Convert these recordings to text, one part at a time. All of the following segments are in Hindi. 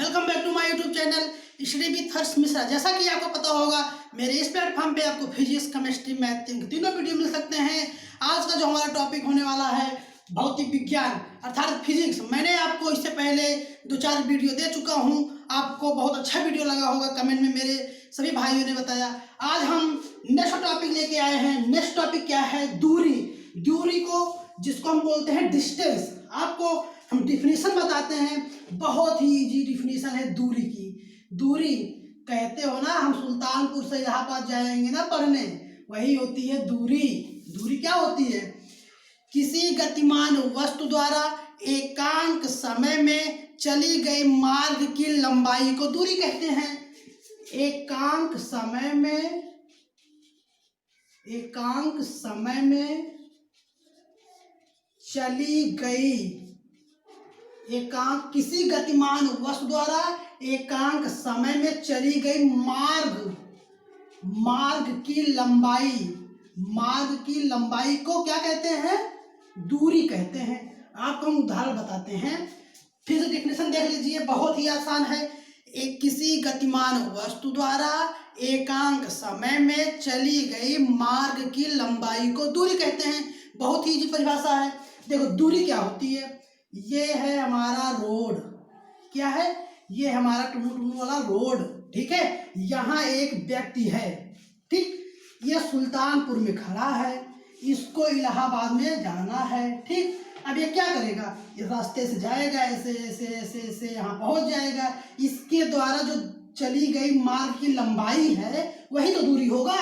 Welcome back to my YouTube channel study with Harsh Mishra. जैसा कि आपको पता होगा मेरे इस प्लेटफॉर्म पे आपको फिजिक्स, केमिस्ट्री, मैथ तीनों वीडियो मिल सकते हैं। आज का जो हमारा टॉपिक होने वाला है भौतिक विज्ञान अर्थात फिजिक्स। मैंने आपको इससे पहले 2-4 वीडियो दे चुका हूँ, आपको बहुत अच्छा वीडियो लगा होगा, कमेंट में मेरे सभी भाइयों ने बताया। आज हम नेक्स्ट टॉपिक लेके आए हैं। नेक्स्ट टॉपिक क्या है? दूरी। दूरी को जिसको हम बोलते हैं डिस्टेंस, आपको हम डिफिनीशन बताते हैं। बहुत ही इजी डिफिनीशन है दूरी की। दूरी कहते हो ना, हम सुल्तानपुर से इलाहाबाद जाएंगे ना पढ़ने, वही होती है दूरी। दूरी क्या होती है? किसी गतिमान वस्तु द्वारा एकांक समय में चली गई मार्ग की लंबाई को दूरी कहते हैं। एकांक समय में चली गई किसी गतिमान वस्तु द्वारा एकांक समय में चली गई मार्ग की लंबाई को क्या कहते हैं? दूरी कहते हैं। आपको हम उदाहरण बताते हैं, फिर से डेफिनेशन देख लीजिए, बहुत ही आसान है। किसी गतिमान वस्तु द्वारा एकांक समय में चली गई मार्ग की लंबाई को दूरी कहते हैं। बहुत ही इजी परिभाषा है। देखो दूरी क्या होती है? ये है हमारा रोड। क्या है? ये हमारा टुनु वाला रोड, ठीक है। यहाँ एक व्यक्ति है, ठीक, ये सुल्तानपुर में खड़ा है, इसको इलाहाबाद में जाना है, ठीक। अब ये क्या करेगा? इस रास्ते से जाएगा, ऐसे ऐसे ऐसे ऐसे यहाँ पहुँच जाएगा। इसके द्वारा जो चली गई मार्ग की लंबाई है वही तो दूरी होगा।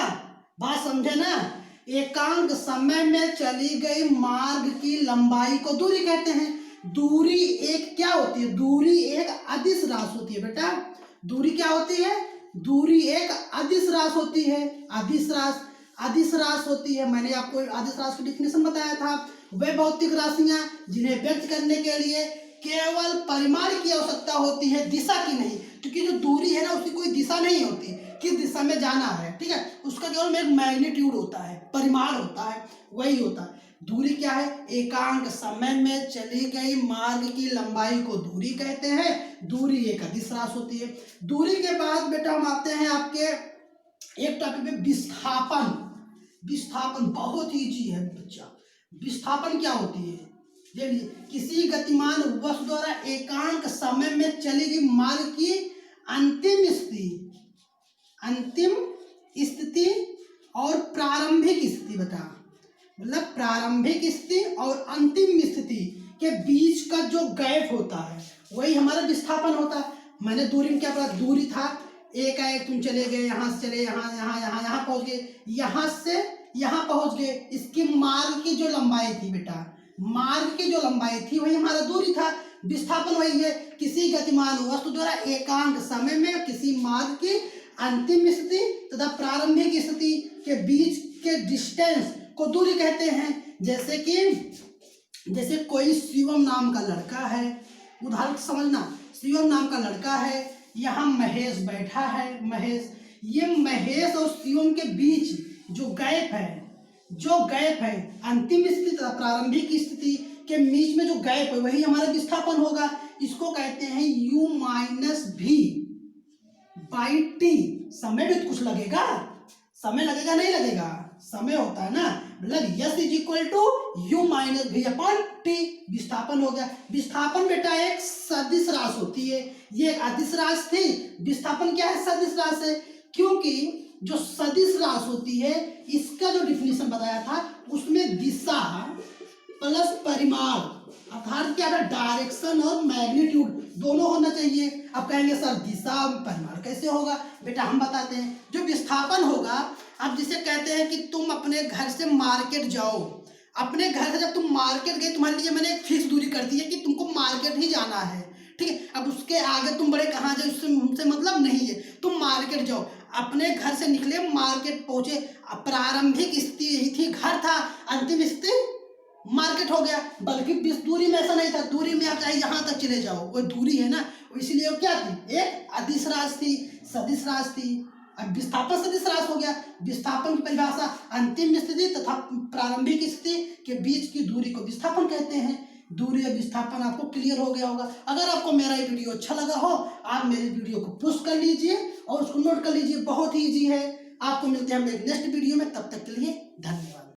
बात समझे ना? एकांक समय में चली गई मार्ग की लंबाई को दूरी कहते हैं। दूरी एक क्या होती है? दूरी एक अदिश राशि होती है बेटा। दूरी क्या होती है? दूरी एक अदिश राशि होती है। अदिश राशि होती है। मैंने आपको अदिश राशि की डिफिनेशन बताया था। वे भौतिक राशियां जिन्हें व्यक्त करने के लिए केवल परिमाण की आवश्यकता होती है, दिशा की नहीं। क्योंकि जो दूरी है ना, उसकी कोई दिशा नहीं होती किस दिशा में जाना है, ठीक है। उसका केवल एक मैग्नीट्यूड होता है, परिमाण होता है, वही होता है। दूरी क्या है? एकांक समय में चली गई मार्ग की लंबाई को दूरी कहते हैं। दूरी एक अदिश राशि होती है। दूरी के बाद बेटा हम आते हैं आपके एक टॉपिक पे, विस्थापन। विस्थापन बहुत ही इजी है बच्चा। विस्थापन क्या होती है? देखिए, किसी गतिमान वस्तु द्वारा एकांक समय में चली गई मार्ग की अंतिम स्थिति और प्रारंभिक स्थिति बता, मतलब प्रारंभिक स्थिति और अंतिम स्थिति के बीच का जो गैप होता है वही हमारा विस्थापन होता है। मैंने दूरी में क्या पढ़ा? दूरी था एक तुम चले गए, यहाँ से चले यहाँ पहुँच गए, यहाँ से यहाँ पहुँच गए। इसकी मार्ग की जो लंबाई थी बेटा, मार्ग की जो लंबाई थी वही हमारा दूरी था। विस्थापन वही है, किसी गतिमान वस्तु द्वारा एकांक समय में किसी मार्ग की अंतिम स्थिति तथा प्रारंभिक स्थिति के बीच के डिस्टेंस को दूरी कहते हैं। जैसे कोई शिवम नाम का लड़का है, उदाहरण समझना, शिवम नाम का लड़का है, यहाँ महेश बैठा है। ये महेश और शिवम के बीच जो गैप है अंतिम स्थिति तथा प्रारंभिक स्थिति के बीच में जो गैप है वही हमारा विस्थापन होगा। इसको कहते हैं u-v/t। समय भी कुछ लगेगा? समय लगेगा नहीं लगेगा? समय होता है ना, मतलब s = u-v/t। विस्थापन हो गया। विस्थापन बेटा एक सदिश राशि होती है। ये एक अदिश राशि थी, विस्थापन क्या है? सदिश राशि है। क्योंकि जो सदिश राशि होती है, इसका जो डिफिनीशन बताया था उसमें दिशा प्लस परिमाण अर्थात क्या है? डायरेक्शन और मैग्नीट्यूड दोनों होना चाहिए। अब कहेंगे सर दिशा परिमाण कैसे होगा? बेटा हम बताते हैं। जो विस्थापन होगा, अब जिसे कहते हैं कि तुम अपने घर से मार्केट जाओ, अपने घर से जब तुम मार्केट गए, तुम्हारे लिए मैंने एक फिक्स दूरी कर दी है कि तुमको मार्केट ही जाना है, ठीक है। अब उसके आगे तुम बड़े कहाँ जाओ उससे मतलब नहीं है, तुम मार्केट जाओ। अपने घर से निकले, मार्केट पहुंचे, प्रारंभिक स्थिति यही थी, घर था, अंतिम स्थिति मार्केट हो गया। बल्कि दूरी में ऐसा नहीं था, दूरी में आप चाहे यहाँ तक चले जाओ, वो दूरी है ना, इसलिए वो क्या थी? एक अदिश राशि थी, सदिश राशि थी। अब विस्थापन सदिश राशि हो गया। विस्थापन की परिभाषा अंतिम स्थिति तथा प्रारंभिक स्थिति के बीच की दूरी को विस्थापन कहते हैं। दूरी या विस्थापन आपको क्लियर हो गया होगा। अगर आपको मेरा ये वीडियो अच्छा लगा हो, आप मेरे वीडियो को पुश कर लीजिए और उसको नोट कर लीजिए, बहुत ही ईजी है। आपको मिलते हैं हम एक नेक्स्ट वीडियो में, तब तक के लिए धन्यवाद।